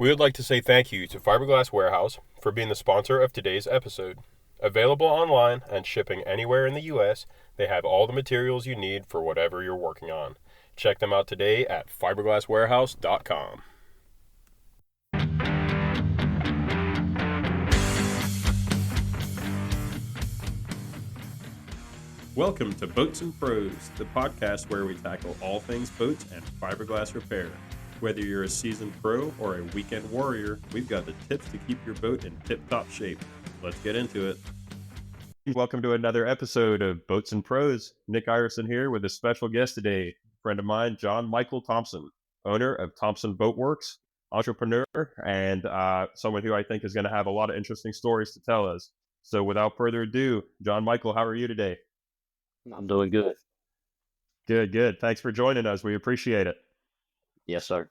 We would like to say thank you to Fiberglass Warehouse for being the sponsor of today's episode. Available online and shipping anywhere in the U.S., they have all the materials you need for whatever you're working on. Check them out today at fiberglasswarehouse.com. Welcome to Boats and Pros, the podcast where we tackle all things boats and fiberglass repair. Whether you're a seasoned pro or a weekend warrior, we've got the tips to keep your boat in tip-top shape. Let's get into it. Welcome to another episode of Boats and Pros. Nick Ireson here with a special guest today, a friend of mine, John Michael Thompson, owner of Thompson Boatworks, entrepreneur, and someone who I think is going to have a lot of interesting stories to tell us. So without further adu, John Michael, how are you today? I'm doing good. Good. Thanks for joining us. We appreciate it. Yes, sir.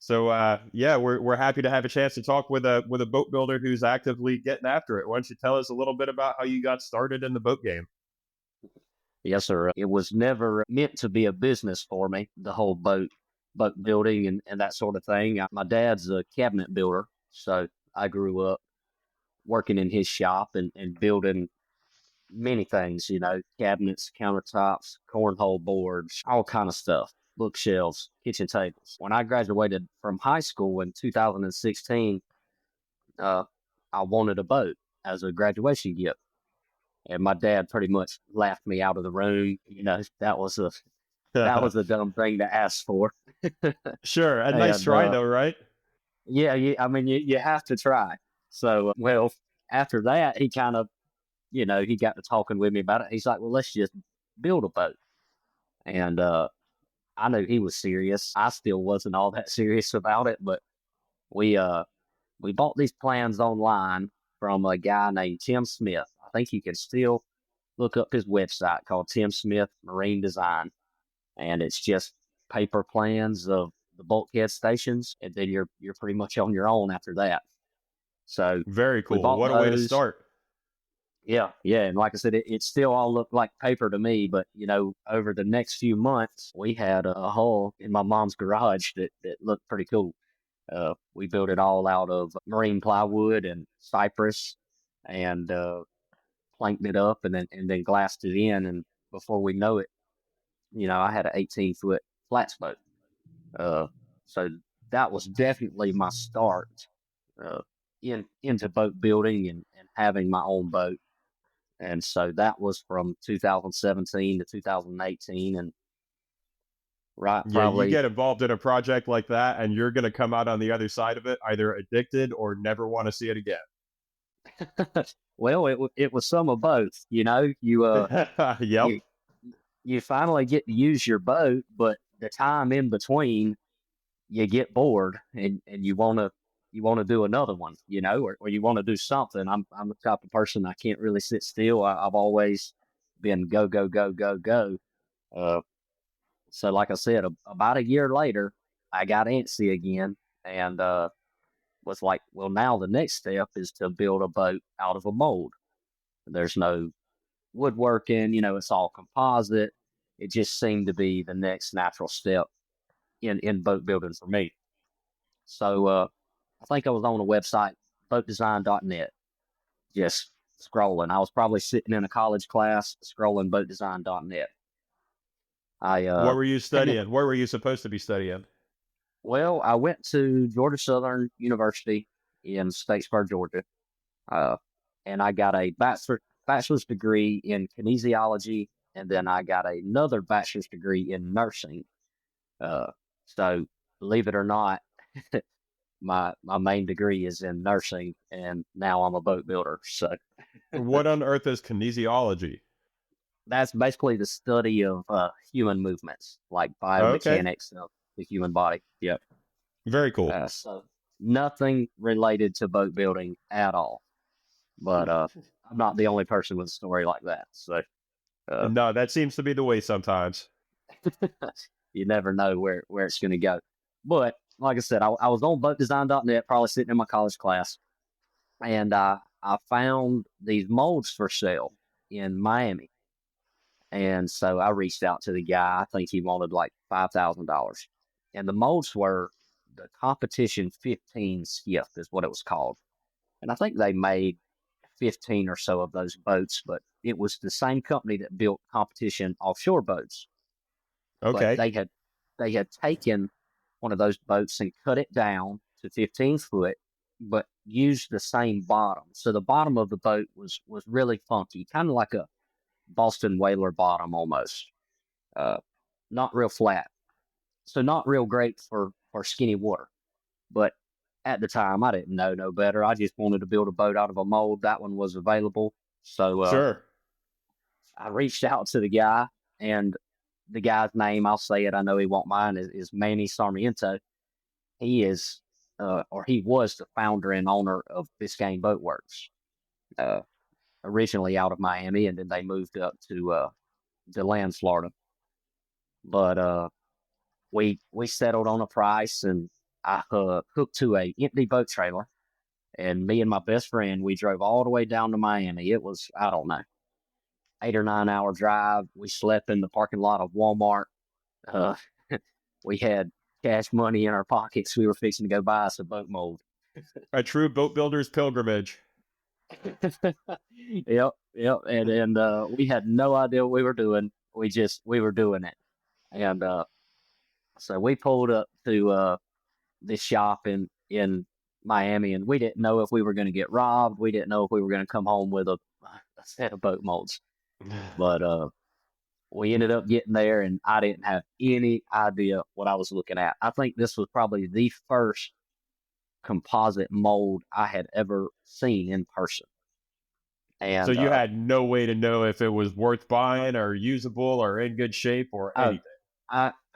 So, we're happy to have a chance to talk with a boat builder who's actively getting after it. Why don't you tell us a little bit about how you got started in the boat game? Yes, sir. It was never meant to be a business for me, the whole boat building and that sort of thing. My dad's a cabinet builder, so I grew up working in his shop and building many things, cabinets, countertops, cornhole boards, all kind of stuff, bookshelves, kitchen tables. When I graduated from high school in 2016, I wanted a boat as a graduation gift. And my dad pretty much laughed me out of the room. That was a dumb thing to ask for. Sure. A nice try though, right? Yeah. I mean, you have to try. So, well, after that, he kind of, he got to talking with me about it. He's like, well, let's just build a boat. And I knew he was serious. I still wasn't all that serious about it, but we bought these plans online from a guy named Tim Smith. I think you can still look up his website called Tim Smith Marine Design. And it's just paper plans of the bulkhead stations, and then you're pretty much on your own after that. So very cool. What a way to start. Yeah. And like I said, it still all looked like paper to me, but, over the next few months, we had a hole in my mom's garage that looked pretty cool. We built it all out of marine plywood and cypress and planked it up and then glassed it in. And before we know it, I had an 18-foot flats boat. So that was definitely my start into boat building and having my own boat. And so that was from 2017 to 2018. And you get involved in a project like that and you're going to come out on the other side of it, either addicted or never want to see it again. Well, it was some of both, yep. You finally get to use your boat, but the time in between, you get bored and you want to do another one, or you want to do something. I'm the type of person, I can't really sit still. I've always been go, go, go, go, go. So like I said, about a year later, I got antsy again and was like, well, now the next step is to build a boat out of a mold. There's no woodworking, it's all composite. It just seemed to be the next natural step in boat building for me. So I think I was on the website, boatdesign.net, just scrolling. I was probably sitting in a college class scrolling boatdesign.net. What were you studying? Where were you supposed to be studying? Well, I went to Georgia Southern University in Statesboro, Georgia, and I got a bachelor's degree in kinesiology, and then I got another bachelor's degree in nursing. So believe it or not, my main degree is in nursing, and now I'm a boat builder. So what on earth is kinesiology? That's basically the study of human movements, like biomechanics of the human body. Yep. Very cool. So nothing related to boat building at all. But I'm not the only person with a story like that. So no, that seems to be the way sometimes. You never know where it's going to go. But like I said, I was on boatdesign.net, probably sitting in my college class, and I found these molds for sale in Miami. And so I reached out to the guy. I think he wanted like $5,000. And the molds were the competition 15 skiff is what it was called. And I think they made 15 or so of those boats, but it was the same company that built competition offshore boats. But Okay. they had taken one of those boats and cut it down to 15 foot, but used the same bottom. So the bottom of the boat was really funky, kind of like a Boston whaler bottom almost. Uh, Not real flat, so not real great for skinny water. But at the time, I didn't know no better. I just wanted to build a boat out of a mold. That one was available, so Sure. I reached out to the guy, and the guy's name, I'll say it, I know he won't mind, is Manny Sarmiento. He is, or he was the founder and owner of Biscayne Boatworks, uh, originally out of Miami, and then they moved up to DeLand, Florida. But we settled on a price, and I hooked to a empty boat trailer, and me and my best friend, we drove all the way down to Miami. It was, I don't know, 8 or 9 hour drive. We slept in the parking lot of Walmart. Uh, we had cash money in our pockets. We were fixing to go buy us a boat mold. A true boat builder's pilgrimage. Yep. And we had no idea what we were doing. We were doing it. And so we pulled up to this shop in Miami, and we didn't know if we were going to get robbed. We didn't know if we were going to come home with a set of boat molds. But we ended up getting there, and I didn't have any idea what I was looking at. I think this was probably the first composite mold I had ever seen in person. So And you had no way to know if it was worth buying or usable or in good shape or oh, anything.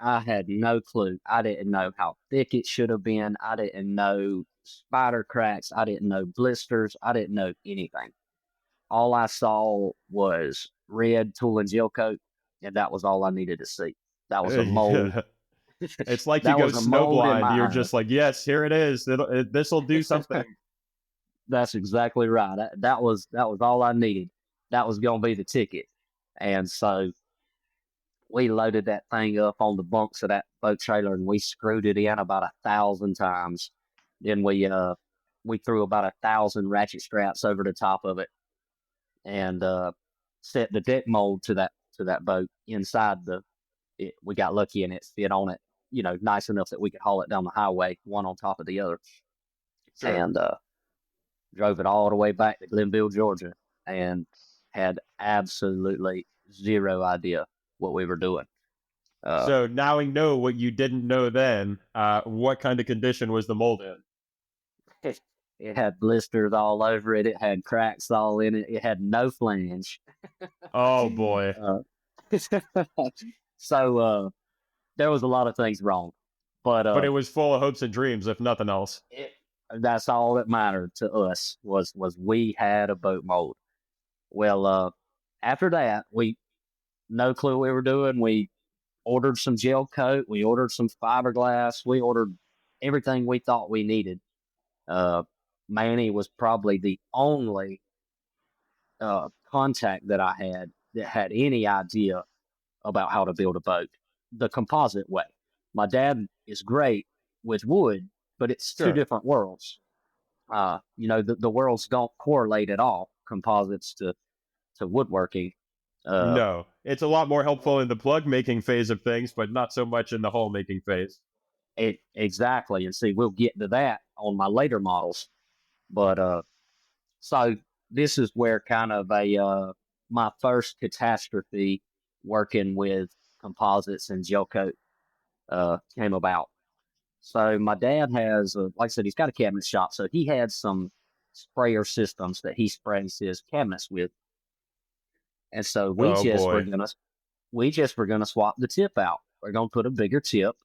I had no clue. I didn't know how thick it should have been. I didn't know spider cracks. I didn't know blisters. I didn't know anything. All I saw was red tool and gel coat, and that was all I needed to see. That was a mold. It's like you That go was a mold in snowblind. You're my eyes. just like, yes, here it is. This will do something. That's exactly right. That was all I needed. That was gonna be the ticket. And so we loaded that thing up on the bunks of that boat trailer, and we screwed it in about 1,000 times. Then we threw about 1,000 ratchet straps over the top of it, and set the deck mold to that boat inside we got lucky and it fit on it, nice enough that we could haul it down the highway, one on top of the other. Sure. And drove it all the way back to Glenville, Georgia, and had absolutely zero idea what we were doing. So now we know what you didn't know then. What kind of condition was the mold in? It had blisters all over it. It had cracks all in it. It had no flange. Oh boy. So there was a lot of things wrong, but But it was full of hopes and dreams, if nothing else. that's all that mattered to us was we had a boat mold. Well, after that, we no clue what we were doing. We ordered some gel coat. We ordered some fiberglass. We ordered everything we thought we needed. Manny was probably the only contact that I had that had any idea about how to build a boat the composite way. My dad is great with wood, but it's two Sure. different worlds. The worlds don't correlate at all, composites to woodworking. Uh, No, it's a lot more helpful in the plug making phase of things, but not so much in the hull making phase. exactly. And see, we'll get to that on my later models. But so this is where kind of my first catastrophe working with composites and gel coat came about. So my dad has, like I said, he's got a cabinet shop, so he had some sprayer systems that he sprays his cabinets with, and so Oh boy. we just were gonna swap the tip out. We're gonna put a bigger tip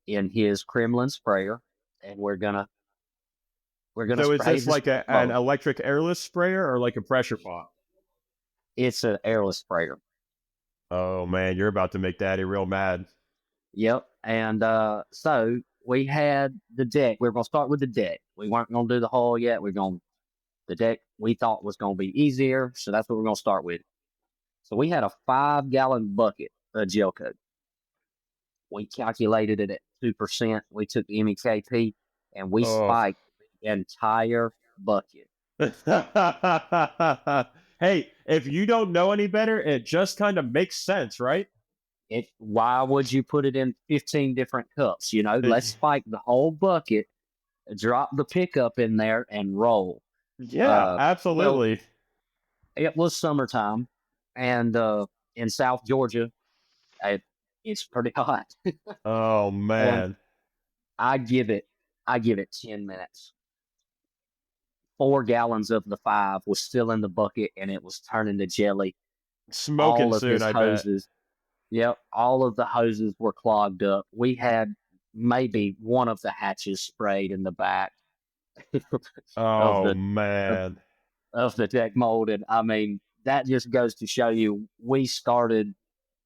in his Kremlin sprayer, and we're gonna So is spray this this like an mold. electric airless sprayer or like a pressure pump? It's an airless sprayer. Oh man, you're about to make daddy real mad. Yep. And so we had the deck. We were going to start with the deck. We weren't going to do the hull yet. The deck we thought was going to be easier. So that's what we're going to start with. So we had a 5-gallon bucket of gel coat. We calculated it at 2%. We took MEKP and we Oh. spiked the entire bucket. Hey, if you don't know any better, it just kind of makes sense, right? Why would you put it in 15 different cups? Let's spike the whole bucket, drop the pickup in there, and roll. Yeah, Well, absolutely. it was summertime, and in South Georgia, it, it's pretty hot. Oh And man. I give it, I give it 10 minutes. 4 gallons of the 5 was still in the bucket, and it was turning to jelly. Smoking All of soon, his I bet. hoses, yep, all of the hoses were clogged up. We had maybe one of the hatches sprayed in the back of Oh the of, man. of the deck mold, and I mean that just goes to show you we started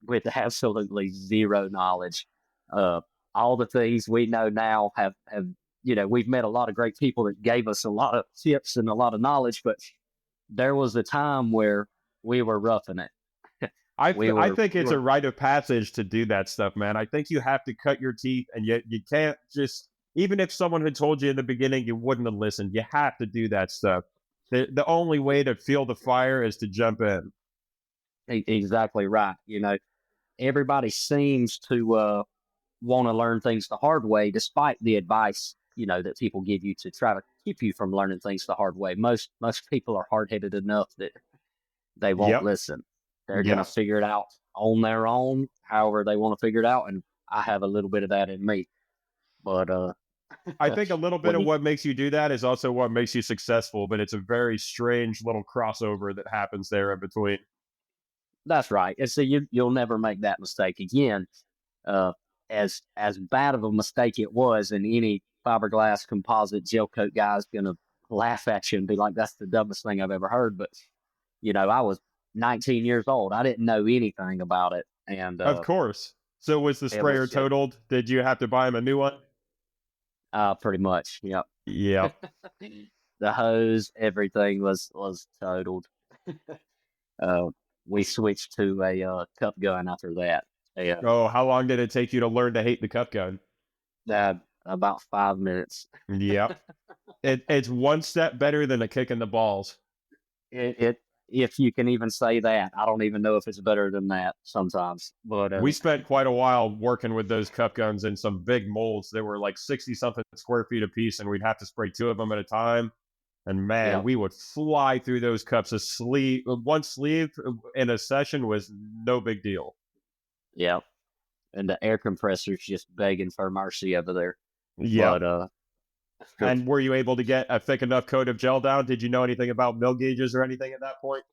with absolutely zero knowledge. Uh, all the things we know now have we've met a lot of great people that gave us a lot of tips and a lot of knowledge, but there was a time where we were roughing it. We I were think we it's a were rite of passage to do that stuff, man. I think you have to cut your teeth, and yet you can't just, even if someone had told you in the beginning, you wouldn't have listened. You have to do that stuff. The only way to feel the fire is to jump in. exactly right. Everybody seems to want to learn things the hard way, despite the advice that people give you to try to keep you from learning things the hard way. Most people are hard headed enough that they won't Yep. listen. They're gonna Yep. figure it out on their own, however they want to figure it out, and I have a little bit of that in me. But I think a little bit when of you what makes you do that is also what makes you successful, but it's a very strange little crossover that happens there in between. That's right. And so you'll never make that mistake again. Uh, as bad of a mistake it was, and any fiberglass composite gel coat guy's gonna laugh at you and be like, "That's the dumbest thing I've ever heard." But I was 19 years old. I didn't know anything about it, and Of course. So was the it was sprayer just totaled? Did you have to buy him a new one? pretty much, yep. Yep. The hose, everything was totaled. Uh, we switched to a cup gun after that. Yeah, Oh, how long did it take you to learn to hate the cup gun? that about 5 minutes. Yep. It's one step better than a kick in the balls. It if you can even say that, I don't even know if it's better than that sometimes. But We spent quite a while working with those cup guns in some big molds. They were like 60 something square feet a piece, and we'd have to spray two of them at a time. And man, yeah, we would fly through those cups. One sleeve in a session was no big deal. yeah, and the air compressor's just begging for mercy over there. Yep. But And were you able to get a thick enough coat of gel down? Did you know anything about mill gauges or anything at that point?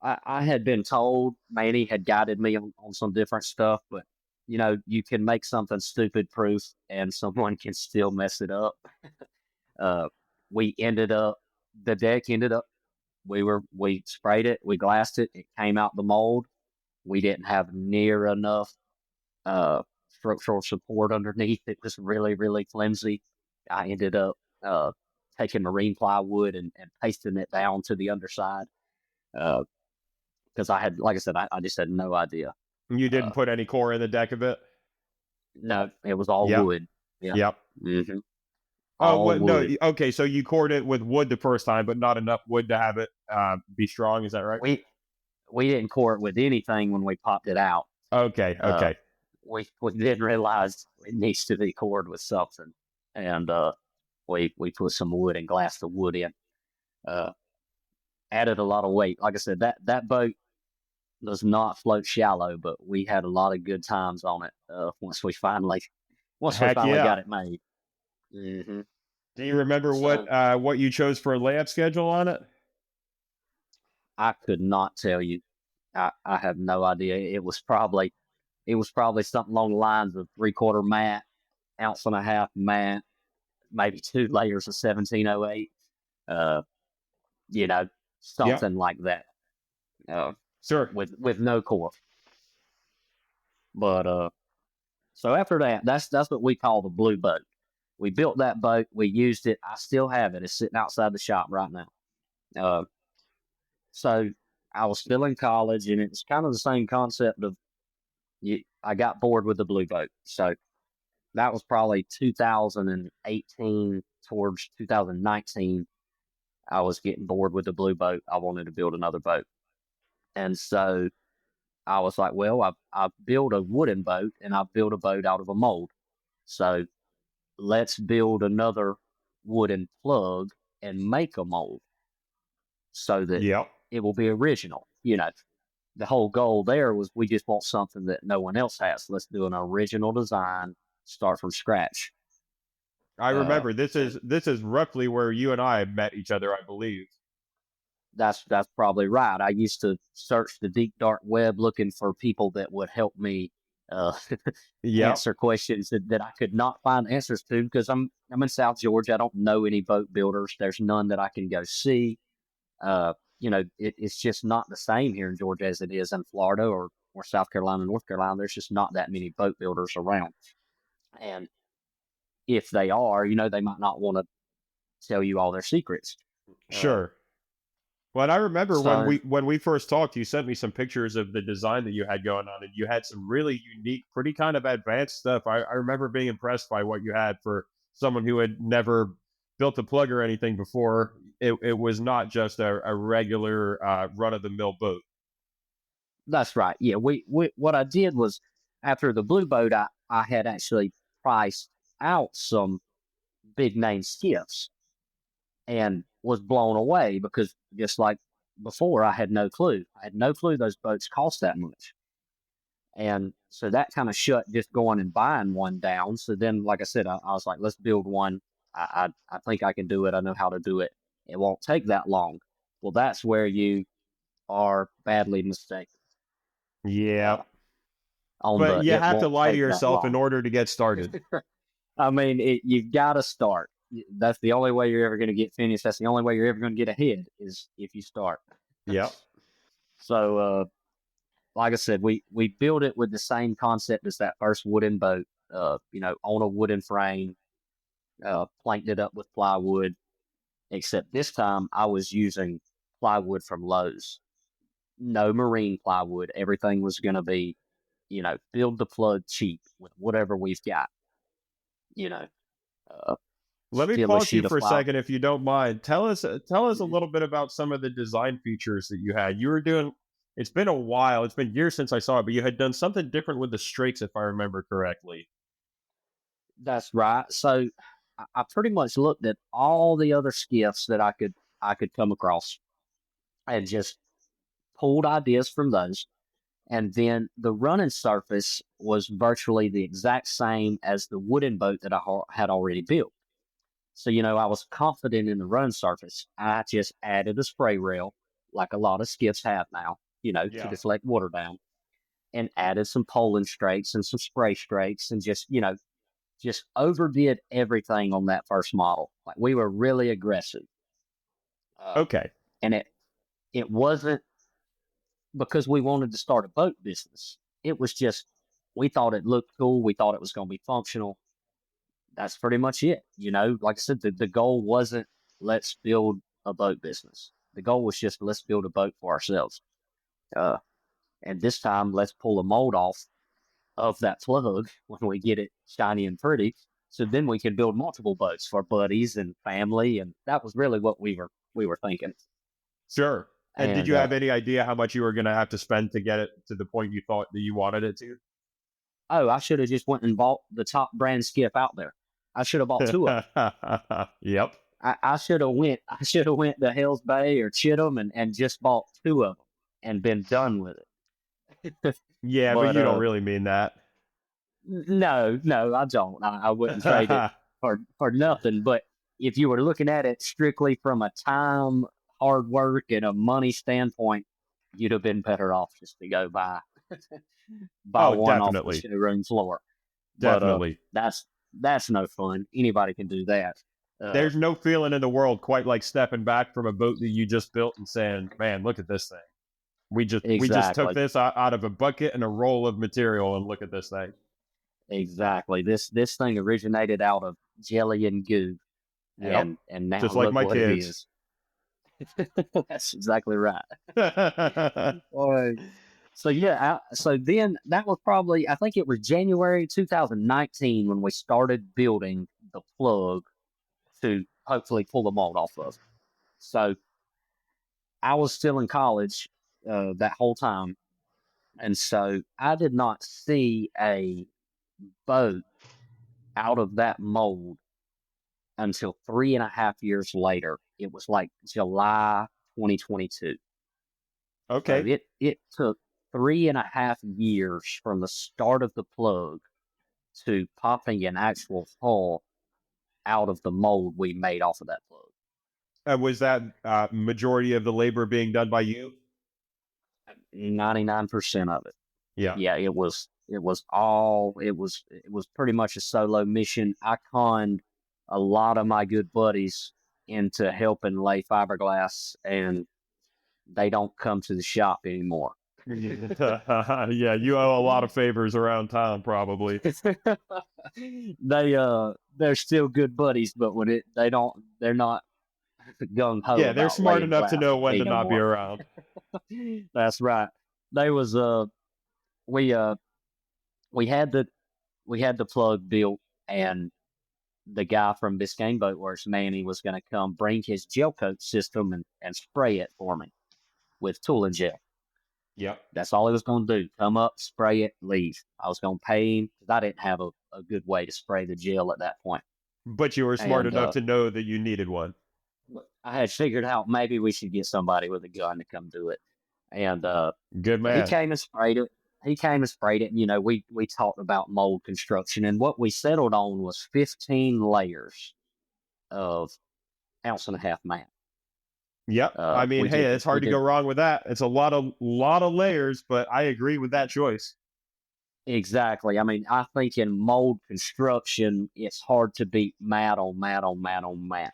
I had been told, Manny had guided me on some different stuff, but you can make something stupid proof and someone can still mess it up. Uh, we ended up, the deck ended up, we sprayed it, we glassed it, it came out the mold. We didn't have near enough structural support underneath. It was really, really flimsy. I ended up uh, taking marine plywood and pasting it down to the underside. Because I had, like I said, I just had no idea. You didn't Uh, put any core in the deck of it? no, it was all Yep. wood. Yeah, Yep. hmm Oh, all what? No. wood. Okay, so you cored it with wood the first time, but not enough wood to have it be strong. Is that right? We didn't core it with anything when we popped it out. Okay. Uh, Okay. we didn't realize it needs to be cored with something, and we put some wood and glassed the wood in. Uh, Added a lot of weight. Like I said, that boat does not float shallow, but we had a lot of good times on it. Once we Heck finally yeah. got it made. hmm Do you remember So what you chose for a layup schedule on it? I could not tell you. I have no idea. It was probably something along the lines of 3/4 mat, ounce and a half mat, maybe 2 layers of 1708. Uh, you know, Yep. something like that. Uh, Sure. with no core. But so after that, that's what we call the blue boat. We built that boat. We used it. I still have it. It's sitting outside the shop right now. Uh, so I was still in college, and it's kind of the same concept of I got bored with the blue boat. So that was probably 2018 towards 2019. I was getting bored with the blue boat. I wanted to build another boat. And so I was like, well, I've built a wooden boat and I've built a boat out of a mold. So let's build another wooden plug and make a mold so that Yep. it will be original. The whole goal there was we just want something that no one else has. Let's do an original design, start from scratch. I Uh, remember this is roughly where you and I met each other, I believe. that's probably right. I used to search the deep dark web looking for people that would help me uh, Yep. answer questions that I could not find answers to because I'm in South Georgia. I don't know any boat builders. There's none that I can go see. It's just not the same here in Georgia as it is in Florida or South Carolina, North Carolina. There's just not that many boat builders around. And if they are, they might not want to tell you all their secrets. Uh, Sure. Well, and I remember when so we first talked, you sent me some pictures of the design that you had going on, and you had some really unique, pretty kind of advanced stuff. I remember being impressed by what you had for someone who had never built a plug or anything before. It was not just a regular run of the mill boat. that's right. Yeah, we what I did was after the blue boat, I had actually priced out some big name skiffs and was blown away because just like before, I had no clue. I had no clue those boats cost that much. And so that kind of shut just going and buying one down. So then, like I said, I was like, let's build one. I think I can do it. I know how to do it. It won't take that long. Well, that's where you are badly mistaken. Yeah. Uh, on But the you it have to won't lie to take that yourself in long. order to get started. I mean, you've got to start. That's the only way you're ever going to get finished. That's the only way you're ever going to get ahead is if you start. Yep. So, like I said, we built it with the same concept as that first wooden boat. On a wooden frame, planked it up with plywood. Except this time, I was using plywood from Lowe's. No marine plywood. Everything was going to be, build the plug cheap with whatever we've got. You know, uh, Let me Still a pause you sheet of for a plywood. second if you don't mind. Tell us a little bit about some of the design features that you had. You were doing. It's been a while. It's been years since I saw it, but you had done something different with the strakes, if I remember correctly. That's right. So I pretty much looked at all the other skiffs that I could come across and just pulled ideas from those. And then the running surface was virtually the exact same as the wooden boat that had already built. So, I was confident in the run surface. I just added a spray rail, like a lot of skiffs have now, to Yeah. deflect water down, and added some Poland strakes and some spray strakes and just overdid everything on that first model. Like we were really aggressive. Uh, Okay. and it wasn't because we wanted to start a boat business. It was just, we thought it looked cool. We thought it was going to be functional. That's pretty much it. Like I said, the goal wasn't let's build a boat business. The goal was just let's build a boat for ourselves. Uh, and this time, let's pull a mold off of that plug when we get it shiny and pretty. So then we can build multiple boats for buddies and family. And that was really what we were thinking. Sure. And did And you have any idea how much you were going to have to spend to get it to the point you thought that you wanted it I should have just went and bought the top brand skiff out there. I should have bought two of them. to? Yep. I should have went. I should have went to Hell's Bay or Chitham and just bought two of them and been done with it. Yeah, but But you don't really mean that. no, I don't. I wouldn't trade it for nothing. But if you were looking at it strictly from a time, hard work, and a money standpoint, you'd have been better off just to go buy Oh, one off the definitely. showroom floor. But Definitely. that's no fun. Anybody can do that. Uh, There's no feeling in the world quite like stepping back from a boat that you just built and saying, "Man, look at this thing. We just took exactly, this out of a bucket and a roll of material and look at this thing." exactly. This thing originated out of jelly and goo, Yep. and now Just like look my what it kids. is. That's exactly right. Boy. So yeah, so then that was probably, I think it was January 2019 when we started building the plug to hopefully pull the mold off of. So I was still in college that whole time, and so I did not see a boat out of that mold until 3.5 years later. It was like July 2022. So Okay. it took 3.5 years from the start of the plug to popping an actual hull out of the mold we made off of that plug. Was that majority of the labor being done by you? 99% of it. Yeah. Yeah, it was pretty much a solo mission. I conned a lot of my good buddies into helping lay fiberglass, and they don't come to the shop anymore. Yeah, you owe a lot of favors around town, probably. They're still good buddies, but they're not gung ho Yeah, they're about smart laying enough to glass know with when me to no not be more. around. That's right. They was we we had the plug built, and the guy from Biscayne Boatworks, Manny, was going to come bring his gel coat system and spray it for me with tooling gel. Yep. That's all he was going to do. Come up, spray it, leave. I was going to pay him because I didn't have a good way to spray the gel at that point. But you were smart And enough to know that you needed one. I had figured out maybe we should get somebody with a gun to come do it. And Good he man. came and sprayed it. And, we talked about mold construction, and what we settled on was 15 layers of 1.5-ounce mat. Yep. I mean, hey, it's hard to go wrong with that. It's a lot of layers, but I agree with that choice. Exactly. I mean, I think in mold construction, it's hard to beat mat on mat on mat on mat.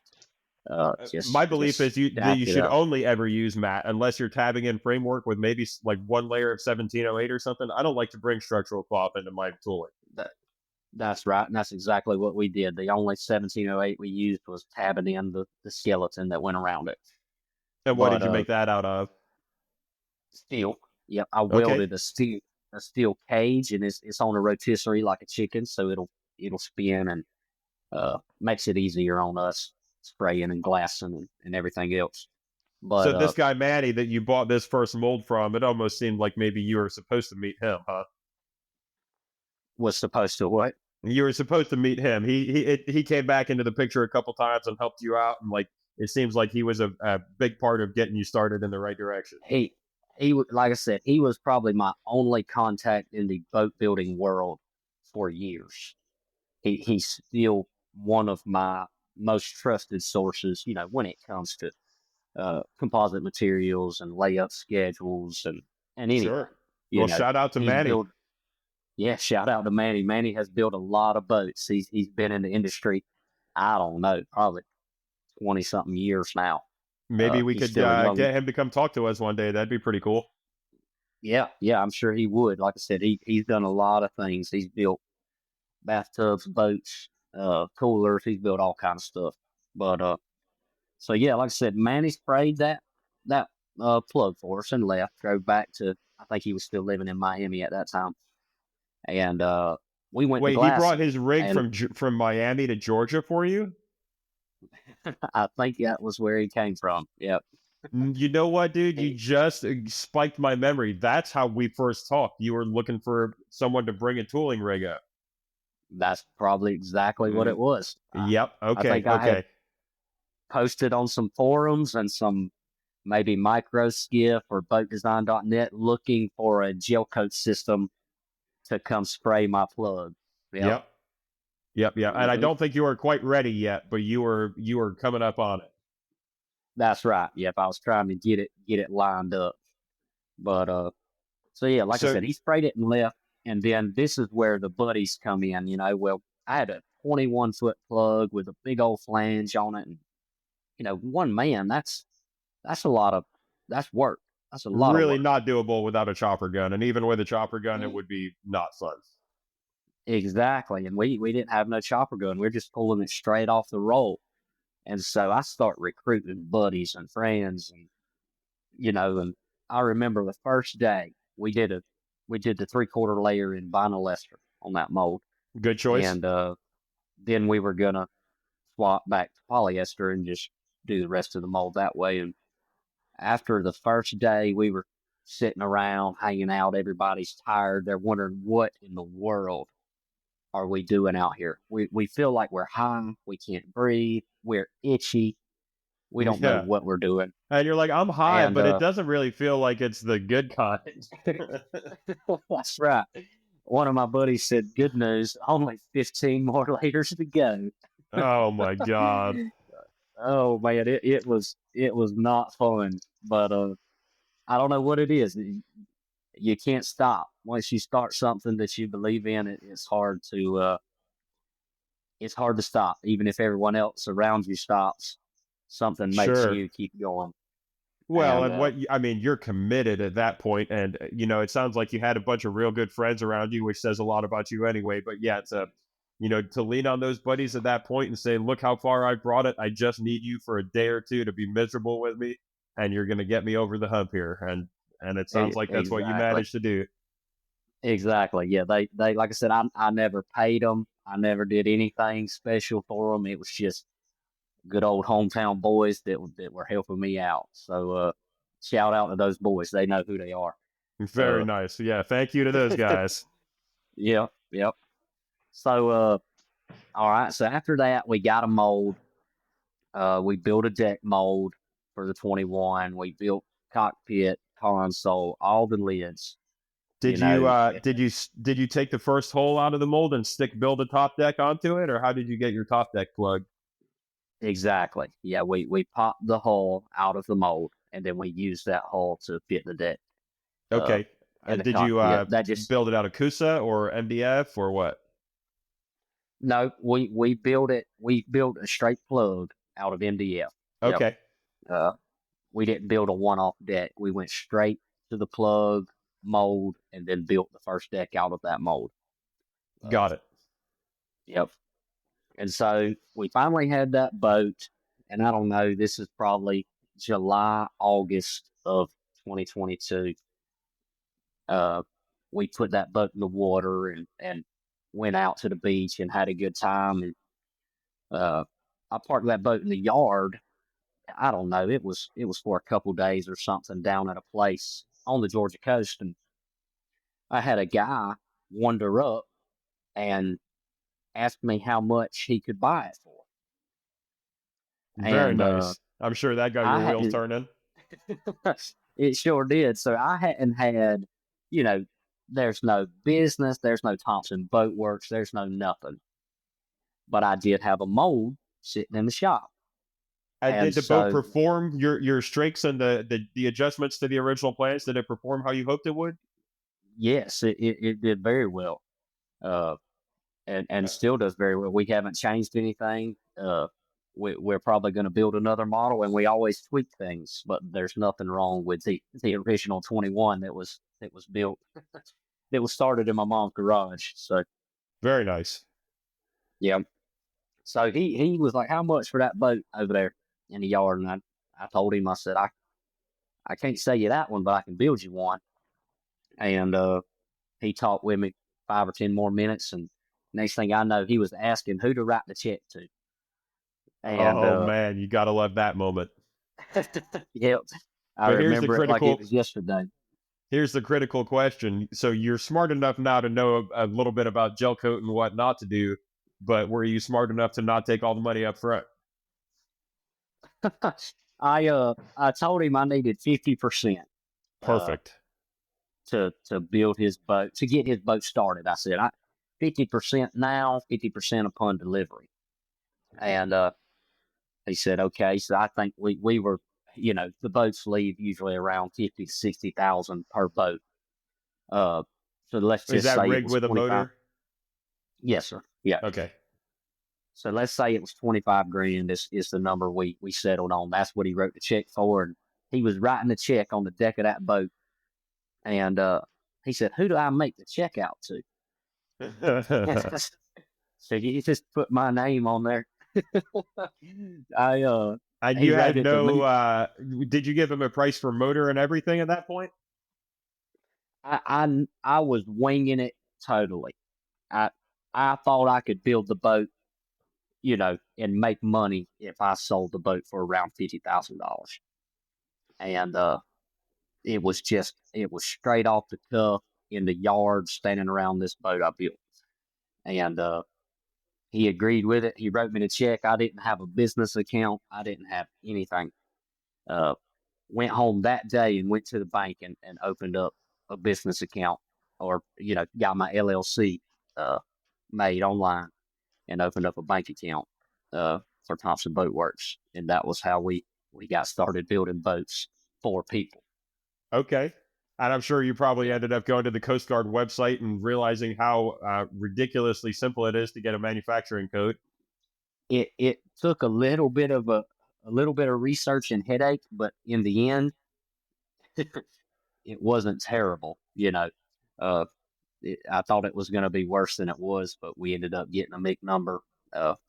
My belief is that you should up. only ever use mat unless you're tabbing in framework with maybe like one layer of 1708 or something. I don't like to bring structural cloth into my tooling. That's right, and that's exactly what we did. The only 1708 we used was tabbing in the skeleton that went around it. And what did you make that out of? Steel. Yep, I welded a steel cage, and it's on a rotisserie like a chicken, so it'll spin and makes it easier on us spraying and glassing and everything else. But so this guy Manny that you bought this first mold from, it almost seemed like maybe you were supposed to meet him, huh? Was supposed to what? You were supposed to meet him. He came back into the picture a couple times and helped you out, and like it seems like he was a big part of getting you started in the right direction. He like I said, he was probably my only contact in the boat building world for years. He's still one of my most trusted sources, when it comes to composite materials and layup schedules and anything. Sure. Well, shout out to Manny. Shout out to Manny. Manny has built a lot of boats. He's been in the industry, I don't know, probably 20-something years now. Maybe we could get him to come talk to us one day. That'd be pretty cool. Yeah, I'm sure he would. Like I said, he's done a lot of things. He's built bathtubs, boats, coolers. He's built all kinds of stuff. But so yeah, like I said, Manny sprayed that plug for us and left. Drove back to, I think he was still living in Miami at that time, and we went. Wait, he brought his rig from Miami to Georgia for you? I think that was where he came from. Yep. You know what, dude? You just spiked my memory. That's how we first talked. You were looking for someone to bring a tooling rig up. That's probably exactly what it was. Yep. Okay. I think I had posted on some forums and some maybe microskiff or boatdesign.net looking for a gel coat system to come spray my plug. Yep. And I don't think you were quite ready yet, but you were coming up on it. That's right. Yep, I was trying to get it lined up. But so yeah, like I said, he sprayed it and left. And then this is where the buddies come in, well, I had a 21-foot plug with a big old flange on it. And, one man, that's work. That's a lot really of work. Not doable without a chopper gun. And even with a chopper gun, it would be not fun. Exactly. And we didn't have no chopper gun. We're just pulling it straight off the roll. And so I start recruiting buddies and friends and I remember the first day we did the 3/4 layer in vinyl ester on that mold, Good choice. and then we were gonna swap back to polyester and just do the rest of the mold that way. And after the first day, we were sitting around hanging out. Everybody's tired. They're wondering what in the world are we doing out here? We feel like we're high. We can't breathe. We're itchy. We don't know Yeah. what we're doing. And you're like, I'm high, And but it doesn't really feel like it's the good kind. that's right. One of my buddies said, "Good news, only 15 more layers to go." Oh my God. Oh man, it was not fun. But I don't know what it is. You can't stop. Once you start something that you believe in, it's hard to stop. Even if everyone else around you stops, something makes Sure. you keep going. Well, And and I mean, you're committed at that point, and it sounds like you had a bunch of real good friends around you, which says a lot about you anyway. But yeah, to lean on those buddies at that point and say, "Look how far I brought it. I just need you for a day or two to be miserable with me, and you're going to get me over the hump here." And it sounds like that's what you exactly. managed to do. Exactly. Yeah. They like I said, I never paid them. I never did anything special for them. It was just good old hometown boys that were helping me out. So shout out to those boys. They know who they are. Very nice. Yeah, thank you to those guys. Yep. So all right. So after that, we got a mold. We built a deck mold for the 21. We built cockpit, console, all the lids. Did you take the first hole out of the mold and build a top deck onto it, or how did you get your top deck plug? Exactly. Yeah, we popped the hull out of the mold, and then we used that hull to fit the deck. Okay. And Did you that just build it out of CUSA or MDF or what? no, we built it. We built a straight plug out of MDF. Yep. Okay. We didn't build a one-off deck. We went straight to the plug mold, and then built the first deck out of that mold. Got it. Yep. And so we finally had that boat, and I don't know, this is probably July, August of 2022. We put that boat in the water and went out to the beach and had a good time. And I parked that boat in the yard. I don't know, it was for a couple days or something down at a place on the Georgia coast, and I had a guy wander up and asked me how much he could buy it for. Very And nice. I'm sure that got your wheels turning. it sure did. So I hadn't had, there's no business, there's no Thompson Boatworks, there's no nothing. But I did have a mold sitting in the shop. And did the boat perform your strakes and the adjustments to the original plans? Did it perform how you hoped it would? Yes, it did very well. And still does very well. We haven't changed anything. We're probably going to build another model, and we always tweak things, but there's nothing wrong with the original 21 that was built, that was started in my mom's garage. So very nice. Yeah. So he was like, "How much for that boat over there in the yard?" And I told him, I said, I can't sell you that one, but I can build you one. And he talked with me 5 or 10 more minutes, and next thing I know, he was asking who to write the check to. And, man, you gotta love that moment. Yep, I remember it like it was yesterday. Here's the critical question. So you're smart enough now to know a little bit about gel coat and what not to do, but were you smart enough to not take all the money up front? I told him I needed 50%. Perfect. To build his boat, to get his boat started. I said, 50% now, 50% upon delivery. And he said, okay. So I think we were, the boats leave usually around 50 to 60,000 per boat. So let's just say, is that rigged with a motor? Yes, sir. Yeah. Okay. So let's say it was 25 grand is the number we settled on. That's what he wrote the check for. And he was writing the check on the deck of that boat. And he said, "Who do I make the check out to?" So you just put my name on there. And you had no, did you give him a price for motor and everything at that point? I was winging it totally. I I thought I could build the boat, and make money if I sold the boat for around $50,000. And it was straight off the cuff in the yard, standing around this boat I built. And he agreed with it. He wrote me the check. I didn't have a business account. I didn't have anything. Uh, Went home that day and went to the bank and opened up a business account, or got my LLC made online and opened up a bank account for Thompson Boatworks, and that was how we got started building boats for people. Okay. And I'm sure you probably ended up going to the Coast Guard website and realizing how ridiculously simple it is to get a manufacturing code. It took a little bit of research and headache, but in the end, it wasn't terrible. I thought it was going to be worse than it was, but we ended up getting a MIC number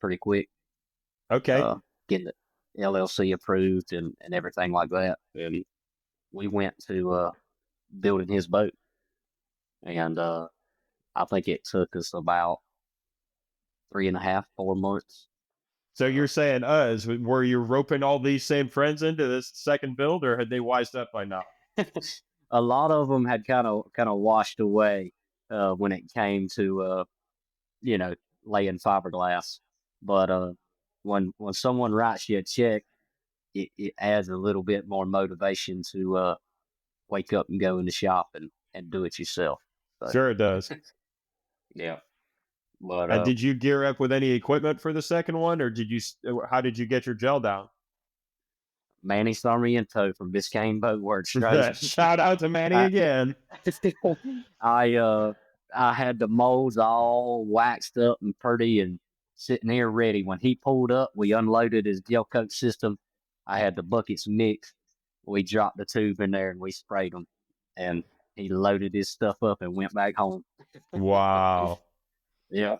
pretty quick. Okay. Getting the LLC approved and everything like that. And we went to building his boat. And I think it took us about 3.5, 4 months. So you're saying were you roping all these same friends into this second build, or had they wised up by now? A lot of them had kind of washed away when it came to laying fiberglass. But when someone writes you a check, it adds a little bit more motivation to wake up and go in the shop and do it yourself. But, Sure it does. yeah. But And did you gear up with any equipment for the second one, or how did you get your gel down? Manny Sarmiento from Biscayne Boatworks. Shout out to Manny again. I had the molds all waxed up and pretty and sitting here ready. When he pulled up, we unloaded his gel coat system. I had the buckets mixed. We dropped the tube in there and we sprayed them. And he loaded his stuff up and went back home. Wow. Yeah.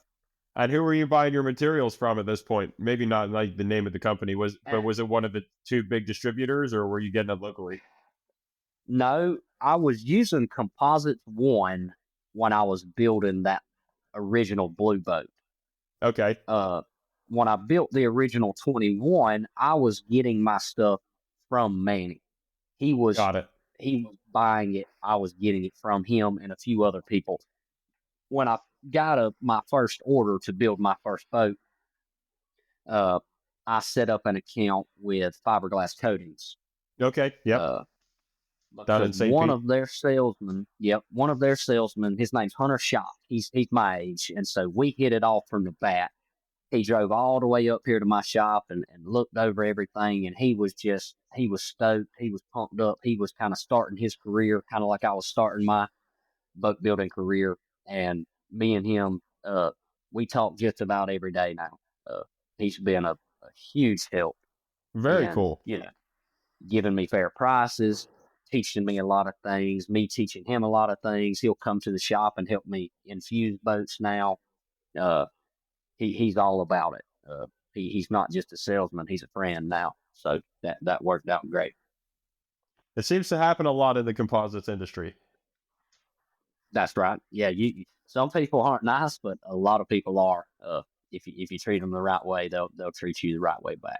And who were you buying your materials from at this point? Maybe not like the name of the company, but was it one of the two big distributors, or were you getting it locally? No, I was using Composites 1 when I was building that original blue boat. Okay. When I built the original 21, I was getting my stuff from Manny. Got it. He was buying it. I was getting it from him and a few other people. When I got my first order to build my first boat, I set up an account with Fiberglass Coatings. Okay. Yep. Down in St. one Pete. of their salesmen, his name's Hunter Shock. He's my age, and so we hit it off from the bat. He drove all the way up here to my shop and looked over everything, and he was stoked. He was pumped up. He was kind of starting his career, kind of like I was starting my boat building career. And me and him, we talk just about every day now. He's been a huge help. Very cool. Giving me fair prices, teaching me a lot of things, me teaching him a lot of things. He'll come to the shop and help me infuse boats now. He's all about it. He's not just a salesman; he's a friend now. So that worked out great. It seems to happen a lot in the composites industry. That's right. Yeah, some people aren't nice, but a lot of people are. If you treat them the right way, they'll treat you the right way back.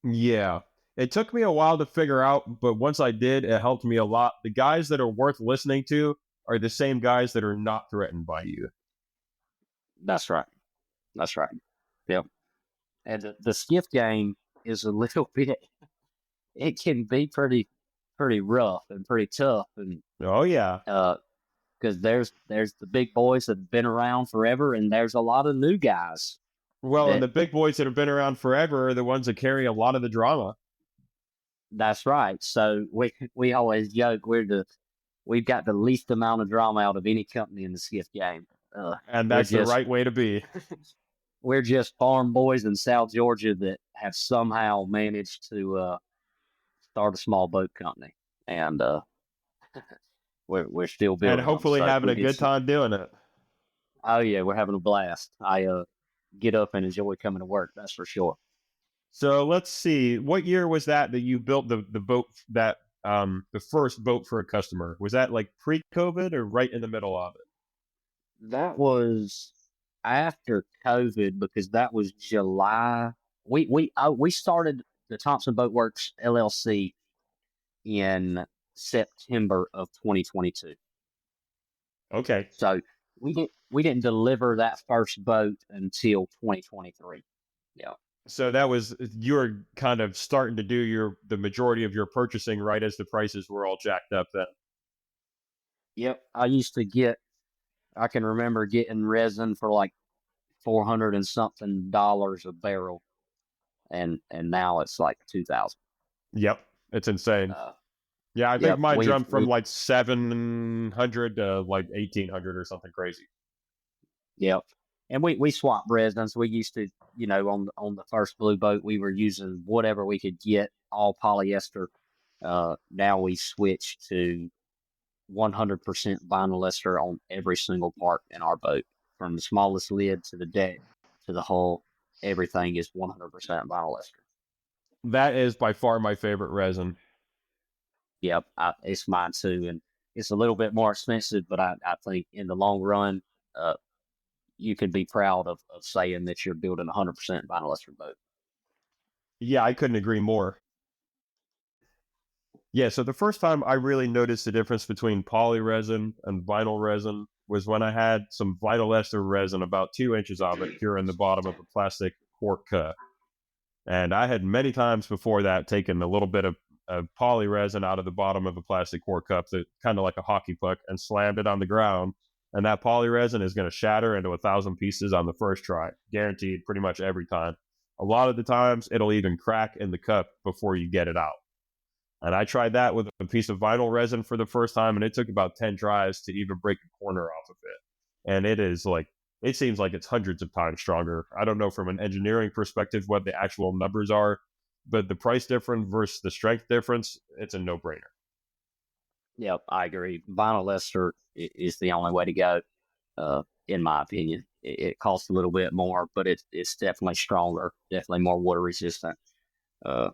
Yeah. It took me a while to figure out, but once I did, it helped me a lot. The guys that are worth listening to are the same guys that are not threatened by you. That's right. Yep. And the skiff game is a little bit, it can be pretty rough and pretty tough. And oh yeah. Because there's the big boys that have been around forever, and there's a lot of new guys. Well, and the big boys that have been around forever are the ones that carry a lot of the drama. That's right. So we always joke we've got the least amount of drama out of any company in the skiff game. And that's the right way to be. We're just farm boys in South Georgia that have somehow managed to start a small boat company, and we're still building. And hopefully having a good time doing it. Oh yeah, we're having a blast. I get up and enjoy coming to work. That's for sure. So let's see. What year was that you built the boat that the first boat for a customer? Was that like pre-COVID or right in the middle of it? That was after COVID because that was July. We started the Thompson Boatworks LLC in September of 2022. Okay. So we didn't deliver that first boat until 2023. Yeah. So that was you were kind of starting to do the majority of your purchasing right as the prices were all jacked up then. Yep. I can remember getting resin for like 400 and something dollars a barrel, and now it's like 2,000. Yep. It's insane. Uh, Yeah, I think yep. mine We've jumped from like 700 to like 1,800 or something crazy. Yep. And we swapped resins. We used to, on the first blue boat, we were using whatever we could get, all polyester. Now we switched to 100% vinyl ester on every single part in our boat, from the smallest lid to the deck to the hull. Everything is 100% vinyl ester. That is by far my favorite resin. Yep, it's mine too, and it's a little bit more expensive, but I think in the long run, you can be proud of saying that you're building a 100% vinyl ester boat. Yeah, I couldn't agree more. Yeah, so the first time I really noticed the difference between poly resin and vinyl resin was when I had some vinyl ester resin, about 2 inches of it, here in the bottom of a plastic cork cup. And I had many times before that taken a little bit of poly resin out of the bottom of a plastic cork cup, that kind of like a hockey puck, and slammed it on the ground. And that poly resin is going to shatter into 1,000 pieces on the first try, guaranteed, pretty much every time. A lot of the times, it'll even crack in the cup before you get it out. And I tried that with a piece of vinyl resin for the first time, and it took about 10 tries to even break a corner off of it. And it seems like it's hundreds of times stronger. I don't know from an engineering perspective what the actual numbers are, but the price difference versus the strength difference, it's a no-brainer. Yep, I agree. Vinyl ester is the only way to go, in my opinion. It costs a little bit more, but it's definitely stronger, definitely more water resistant. Uh,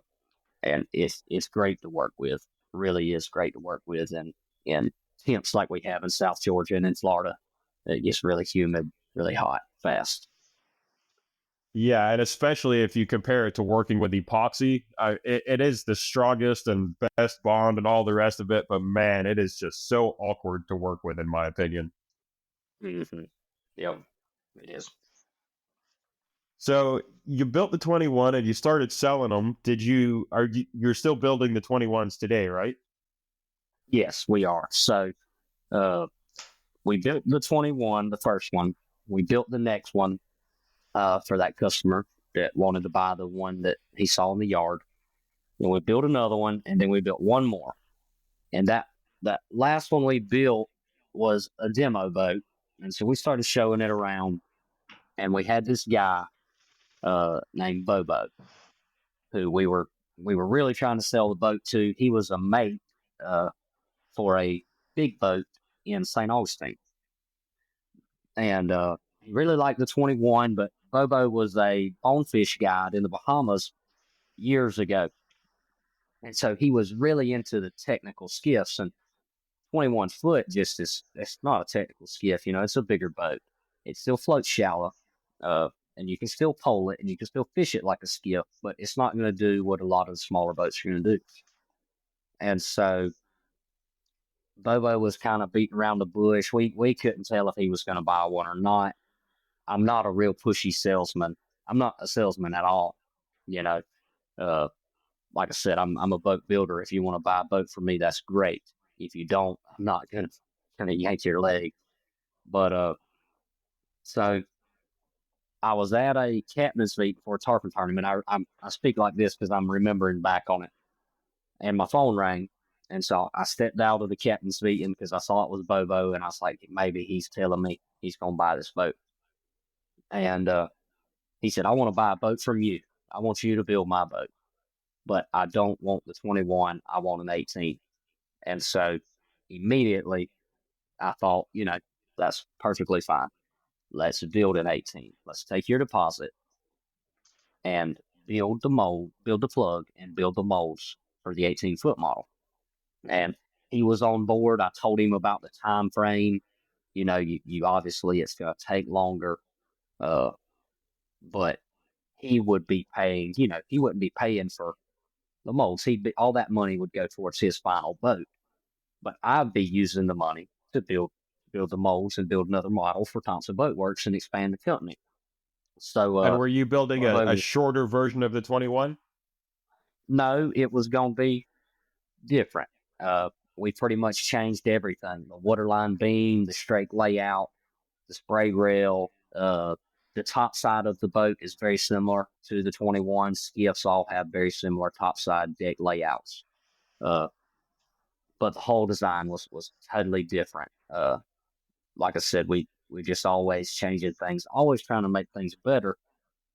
and it's great to work with. Really is great to work with, and in temps like we have in South Georgia and in Florida, it gets really humid, really hot, fast. Yeah, and especially if you compare it to working with epoxy, it is the strongest and best bond and all the rest of it, but man, it is just so awkward to work with, in my opinion. Mm-hmm. Yep, it is. So you built the 21 and you started selling them. You're still building the 21s today, right? Yes, we are. So uh, we built the 21, the first one. We built the next one for that customer that wanted to buy the one that he saw in the yard. Then we built another one, and then we built one more. And that last one we built was a demo boat. And so we started showing it around, and we had this guy named Bobo, who we were really trying to sell the boat to. He was a mate uh, for a big boat in St. Augustine, and he really liked the 21. But Bobo was a bonefish guide in the Bahamas years ago, and so he was really into the technical skiffs. And 21 foot just is, it's not a technical skiff, it's a bigger boat. It still floats shallow. And you can still pole it and you can still fish it like a skiff, but it's not going to do what a lot of the smaller boats are going to do. And so Bobo was kind of beating around the bush. We couldn't tell if he was going to buy one or not. I'm not a real pushy salesman. I'm not a salesman at all. You know, uh, like I said, I'm a boat builder. If you want to buy a boat from me, that's great. If you don't, I'm not gonna yank your leg. But so I was at a captain's meet for a tarpon tournament. I speak like this because I'm remembering back on it, and my phone rang, and so I stepped out of the captain's meeting because I saw it was Bobo, and I was like, maybe he's telling me he's gonna buy this boat. And he said, I want to buy a boat from you. I want you to build my boat, but I don't want the 21. I want an 18. And so immediately I thought, that's perfectly fine. Let's build an 18. Let's take your deposit and build the mold, build the plug, and build the molds for the 18-foot model. and he was on board. I told him about the time frame. You obviously it's going to take longer, uh, but he would be paying. He wouldn't be paying for the molds. All that money would go towards his final boat, but I'd be using the money to build the molds and build another model for Thompson Boatworks and expand the company. So, And were you building a Bobo, shorter version of the 21? no, it was going to be different. Uh, we pretty much changed everything: the waterline beam, the straight layout, the spray rail. The top side of the boat is very similar to the 21. Skiffs all have very similar top side deck layouts. Uh, but the whole design was totally different. Like I said, we just always changing things, always trying to make things better.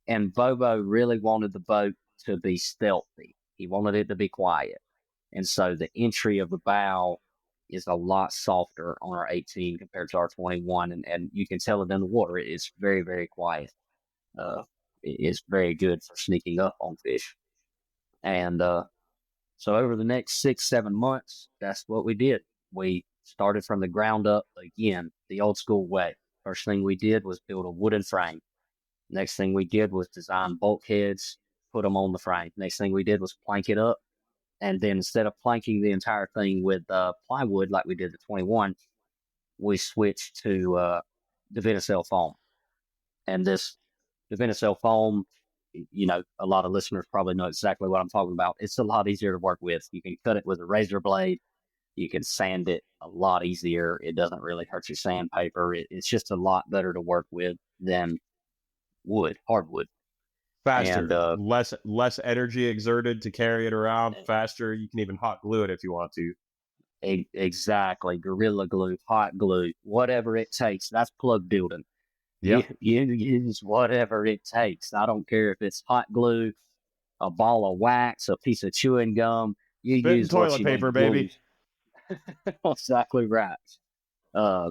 And Bobo really wanted the boat to be stealthy. He wanted it to be quiet. And so the entry of the bow is a lot softer on our 18 compared to our 21. And you can tell it in the water. It's very, very quiet. It's very good for sneaking up on fish. And so over the next 6, 7 months, that's what we did. We started from the ground up again, the old school way. First thing we did was build a wooden frame. Next thing we did was design bulkheads, put them on the frame. Next thing we did was plank it up. And then instead of planking the entire thing with plywood like we did the 21, we switched to the Venticel foam. And the Venticel foam, a lot of listeners probably know exactly what I'm talking about. It's a lot easier to work with. You can cut it with a razor blade. You can sand it a lot easier. It doesn't really hurt your sandpaper. It's just a lot better to work with than hardwood. Faster, And less energy exerted to carry it around. Faster, you can even hot glue it if you want to. Exactly. Gorilla glue, hot glue, whatever it takes. That's plug building. Yeah. You use whatever it takes. I don't care if it's hot glue, a ball of wax, a piece of chewing gum. You Spit and use what toilet you paper, need to baby. use. Exactly right. Uh,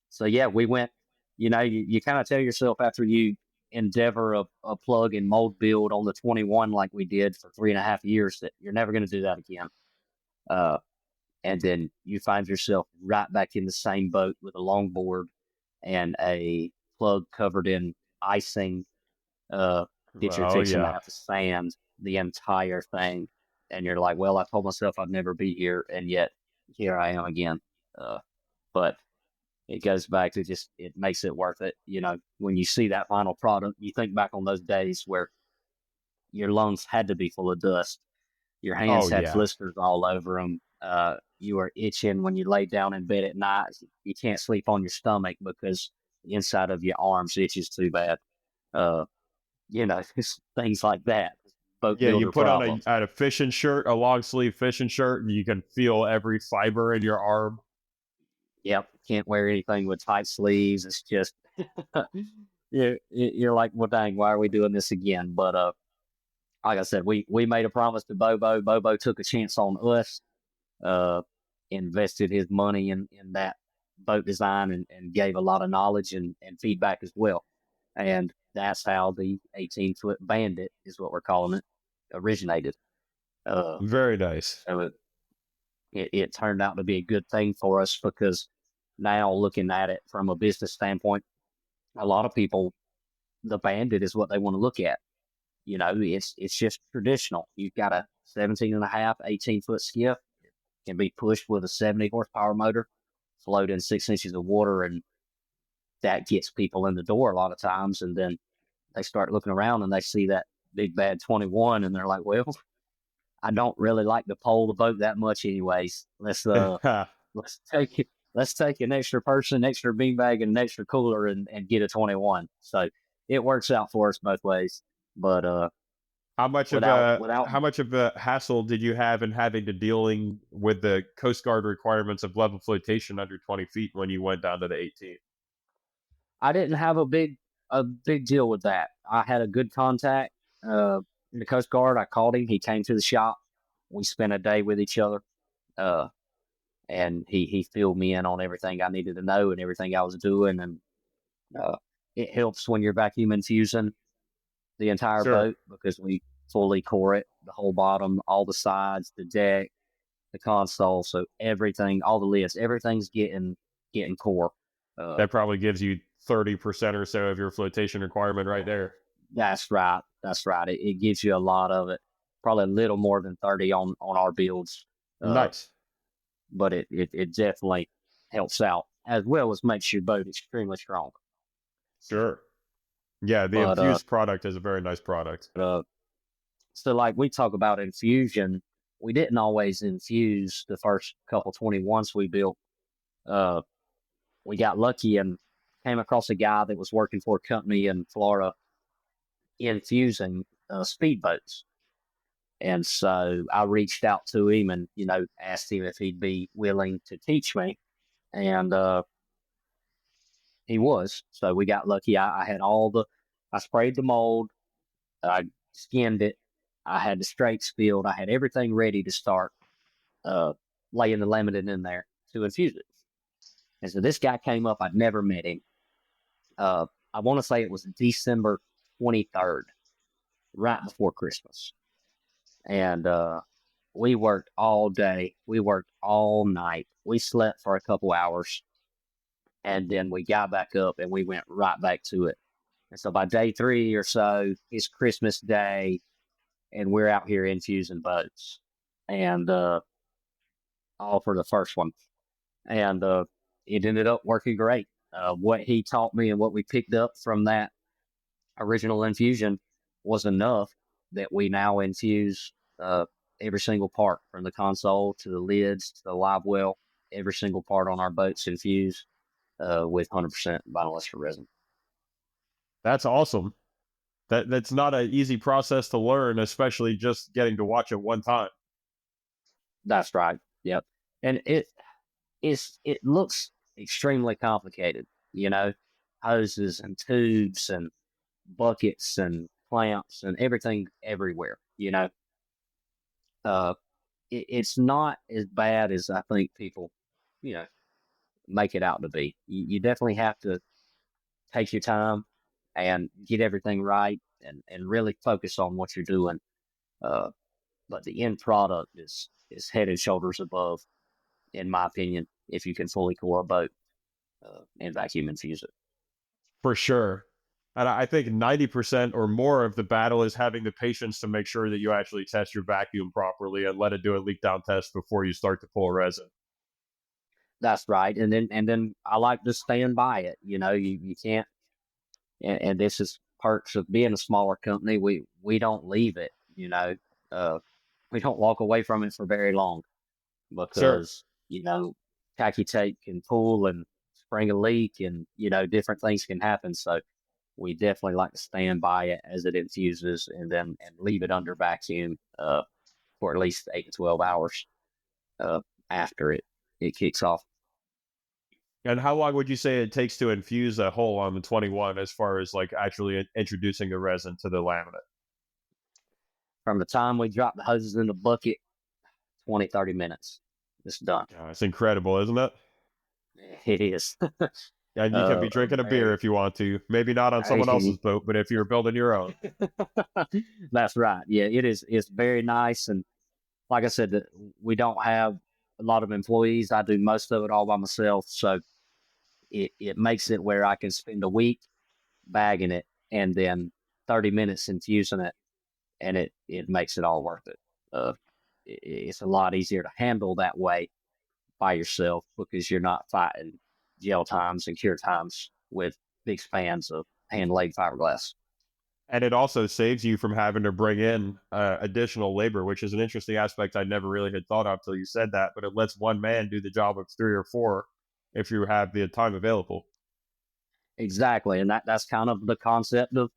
so yeah, we went. You kind of tell yourself after you endeavor a plug and mold build on the 21 like we did for 3.5 years that you're never going to do that again. And then you find yourself right back in the same boat with a longboard and a plug covered in icing that you're Oh fixing to yeah. have to sand the entire thing. And you're like, well, I told myself I'd never be here, and yet here I am again. But it goes back to just, it makes it worth it. When you see that final product, you think back on those days where your lungs had to be full of dust. Your hands Oh had yeah. blisters all over them. You were itching when you lay down in bed at night. You can't sleep on your stomach because the inside of your arms itches too bad. Uh, things like that. Boat Yeah, you builder put on problems. a fishing shirt, a long sleeve fishing shirt, and you can feel every fiber in your arm. Yep, can't wear anything with tight sleeves. It's just you're like, well, dang, why are we doing this again? But like I said, we made a promise to Bobo. Bobo took a chance on us. Uh, invested his money in that boat design and gave a lot of knowledge and feedback as well. And that's how the 18-foot Bandit is what we're calling it originated. Very nice. So it turned out to be a good thing for us because now looking at it from a business standpoint, a lot of people, the Bandit is what they want to look at. It's just traditional. You've got a 17 and a half, 18-foot skiff, can be pushed with a 70 horsepower motor, float in 6 inches of water, and that gets people in the door a lot of times. And then they start looking around and they see that big bad 21, and they're like, well, I don't really like to pole the boat that much anyways. Let's take it. Let's take an extra person, extra beanbag, and an extra cooler and get a 21. So it works out for us both ways. But How much without of a hassle did you have in having to dealing with the Coast Guard requirements of level flotation under 20 feet when you went down to the 18? I didn't have a big deal with that. I had a good contact in the Coast Guard. I called him. He came to the shop. We spent a day with each other, and he filled me in on everything I needed to know and everything I was doing. And it helps when you're vacuum infusing the entire Sure. boat because we fully core it, the whole bottom, all the sides, the deck, the console. So everything, all the lids, everything's getting core. That probably gives you 30% or so of your flotation requirement right there. That's right. That's right. It gives you a lot of it. Probably a little more than 30 on our builds. Nice. But it definitely helps out, as well as makes your boat extremely strong. Sure. Yeah, the infused product is a very nice product. So like we talk about infusion, we didn't always infuse the first couple 21s we built. We got lucky and came across a guy that was working for a company in Florida infusing speedboats. And so I reached out to him and, asked him if he'd be willing to teach me. And he was. So we got lucky. I had I sprayed the mold, I skinned it, I had the straights filled, I had everything ready to start laying the laminate in there to infuse it. And so this guy came up, I'd never met him. I want to say it was December 23rd, right before Christmas. And we worked all day. We worked all night. We slept for a couple hours. And then we got back up and we went right back to it. And so by day 3 or so, it's Christmas Day, and we're out here infusing boats. And all for the first one. And it ended up working great. What he taught me and what we picked up from that original infusion was enough that we now infuse every single part, from the console to the lids to the live well. Every single part on our boats infused with 100% vinyl ester resin. That's awesome. That's not an easy process to learn, especially just getting to watch it one time. That's right. Yep. And it looks extremely complicated, hoses and tubes and buckets and clamps and everything everywhere, it's not as bad as I think people, make it out to be. You definitely have to take your time and get everything right and really focus on what you're doing. But the end product is head and shoulders above, in my opinion, if you can fully core a boat and vacuum infuse it. For sure. And I think 90% or more of the battle is having the patience to make sure that you actually test your vacuum properly and let it do a leak down test before you start to pull resin. That's right. And then I like to stand by it. You can't, and this is perks of being a smaller company. We don't leave it, we don't walk away from it for very long, because, tacky tape can pull and spring a leak, and, different things can happen. So we definitely like to stand by it as it infuses and leave it under vacuum for at least 8 to 12 hours after it kicks off. And how long would you say it takes to infuse a hole on the 21 as far as like actually introducing the resin to the laminate? From the time we drop the hoses in the bucket, 20, 30 minutes. It's done. Yeah, it's incredible, isn't it? It is. And you can be drinking a beer if you want to. Maybe not on someone else's boat, but if you're building your own. That's right. Yeah, it is. It's very nice. And like I said, we don't have a lot of employees. I do most of it all by myself. So it makes it where I can spend a week bagging it and then 30 minutes infusing it, and it makes it all worth it. It's a lot easier to handle that way by yourself, because you're not fighting gel times and cure times with big spans of hand-laid fiberglass. And it also saves you from having to bring in additional labor, which is an interesting aspect I never really had thought of till you said that. But it lets one man do the job of 3 or 4 if you have the time available. Exactly, and that's kind of the concept of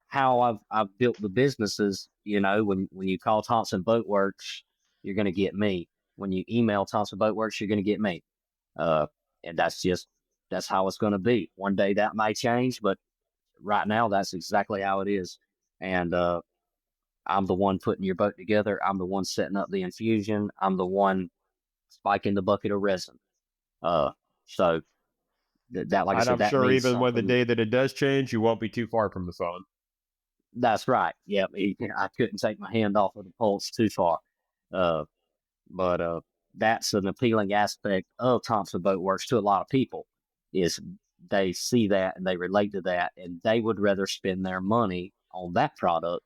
how I've built the businesses. When you call Thompson Boatworks, you're going to get me. When you email Thompson Boatworks, you're going to get me. And that's how it's going to be. One day that might change, but right now that's exactly how it is. And I'm the one putting your boat together. I'm the one setting up the infusion. I'm the one spiking the bucket of resin. So that, like I said, I'm sure even when the day that it does change, you won't be too far from the phone. That's right. Yeah, I couldn't take my hand off of the pulse too far. But that's an appealing aspect of Thompson Boatworks to a lot of people, is they see that and they relate to that, and they would rather spend their money on that product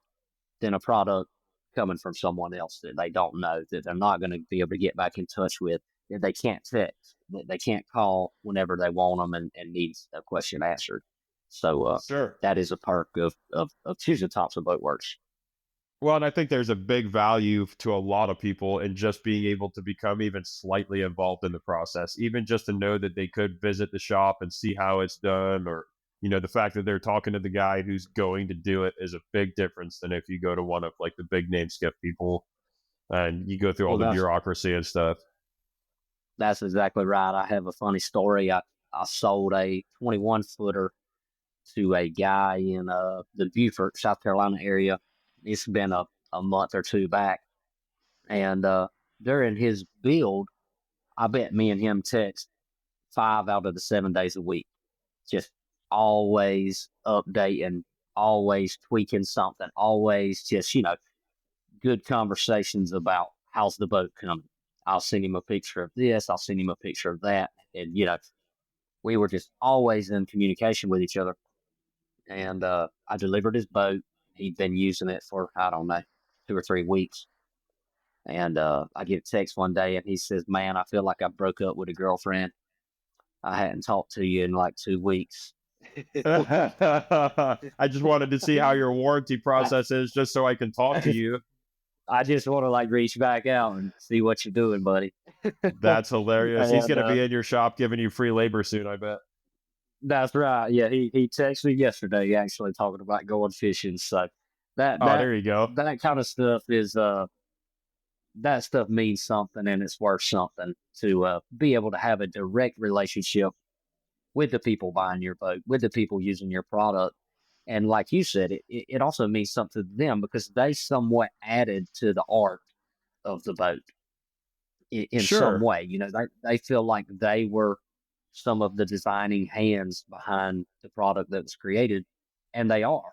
than a product coming from someone else that they don't know, that they're not going to be able to get back in touch with, that they can't text, that they can't call whenever they want them and need a question answered. So Sure. that is a perk of choosing Thompson Boatworks. Well, and I think there's a big value to a lot of people in just being able to become even slightly involved in the process, even just to know that they could visit the shop and see how it's done, or, the fact that they're talking to the guy who's going to do it is a big difference than if you go to one of like the big name skiff people and you go through all Well, the bureaucracy and stuff. that's exactly right. I have a funny story. I sold a 21 footer to a guy in the Beaufort, South Carolina area. It's been a month or two back. And during his build, I bet me and him text 5 out of the 7 days a week, just always updating, always tweaking something, always just, good conversations about how's the boat coming. I'll send him a picture of this, I'll send him a picture of that. And, we were just always in communication with each other. And I delivered his boat. He'd been using it for, I don't know, 2 or 3 weeks. And I get a text one day and he says, "Man, I feel like I broke up with a girlfriend. I hadn't talked to you in like 2 weeks." I just wanted to see how your warranty process is just so I can talk to you. I just want to like reach back out and see what you're doing, buddy. That's hilarious. He's And going to be in your shop giving you free labor soon, I bet. that's right. Yeah, he texted me yesterday actually talking about going fishing. So that Oh, that there you go. that kind of stuff is that stuff means something and it's worth something to be able to have a direct relationship with the people buying your boat, with the people using your product. And like you said, it also means something to them because they somewhat added to the art of the boat in some Sure. way. They feel like they were some of the designing hands behind the product that was created, and they are.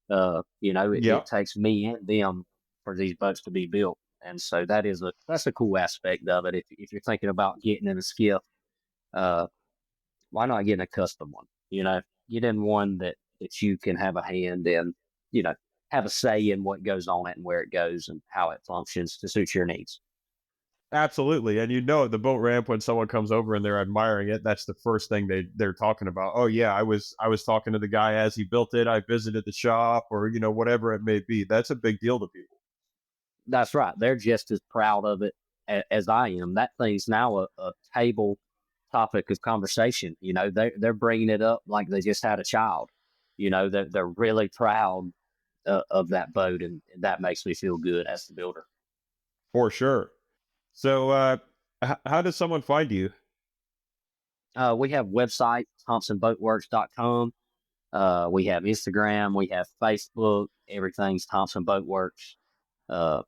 Yeah. It takes me and them for these boats to be built. And so that's a cool aspect of it. If you're thinking about getting in a skiff, uh, why not get in a custom one? Get in one that you can have a hand in, you know, have a say in what goes on it and where it goes and how it functions to suit your needs. Absolutely. And at the boat ramp when someone comes over and they're admiring it, that's the first thing they're talking about. Oh yeah, I was talking to the guy as he built it. I visited the shop or whatever it may be. That's a big deal to people. That's right. They're just as proud of it as I am. That thing's now a table topic of conversation. They're bringing it up like they just had a child. They're really proud of that boat, and that makes me feel good as the builder. For sure. So how does someone find you? We have website, thompsonboatworks.com. We have Instagram, we have Facebook, everything's Thompson Boatworks. Uh,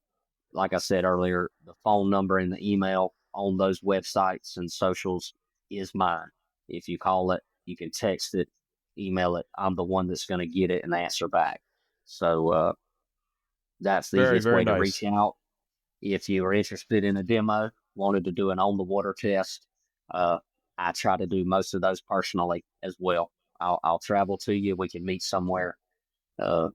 like I said earlier, the phone number and the email on those websites and socials is mine. If you call it, you can text it, email it. I'm the one that's going to get it and answer back. So that's the Very, easiest very way to reach nice. out. If you are interested in a demo, wanted to do an on the water test, uh, I try to do most of those personally as well. I'll travel to you. We can meet somewhere, uh,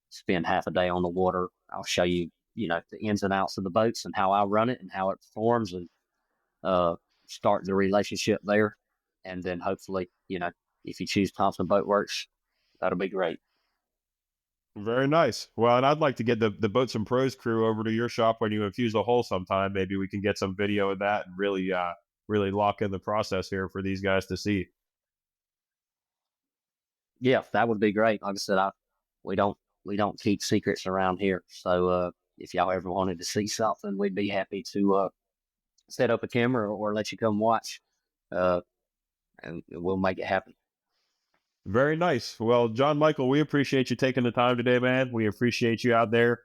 spend half a day on the water. I'll show you, the ins and outs of the boats and how I run it and how it performs, and uh, start the relationship there. And then hopefully, if you choose Thompson Boatworks, that'll be great. Very nice. Well, and I'd like to get the Boats and Pros crew over to your shop when you infuse a hole sometime. Maybe we can get some video of that and really lock in the process here for these guys to see. Yeah, that would be great. Like I said, we don't we don't keep secrets around here. So if y'all ever wanted to see something, we'd be happy to set up a camera or let you come watch, uh, and we'll make it happen. Very nice. Well, John Michael, we appreciate you taking the time today, man. We appreciate you out there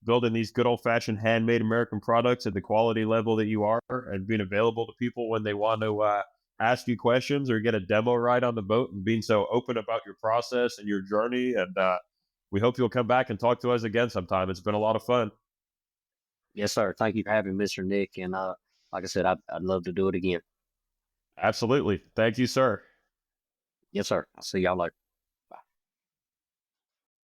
building these good old fashioned handmade American products at the quality level that you are and being available to people when they want to ask you questions or get a demo ride on the boat and being so open about your process and your journey. And we hope you'll come back and talk to us again sometime. It's been a lot of fun. Yes, sir. Thank you for having me, Mr. Nick. And like I said, I'd love to do it again. Absolutely. Thank you, sir. Yes, sir. I'll see y'all later.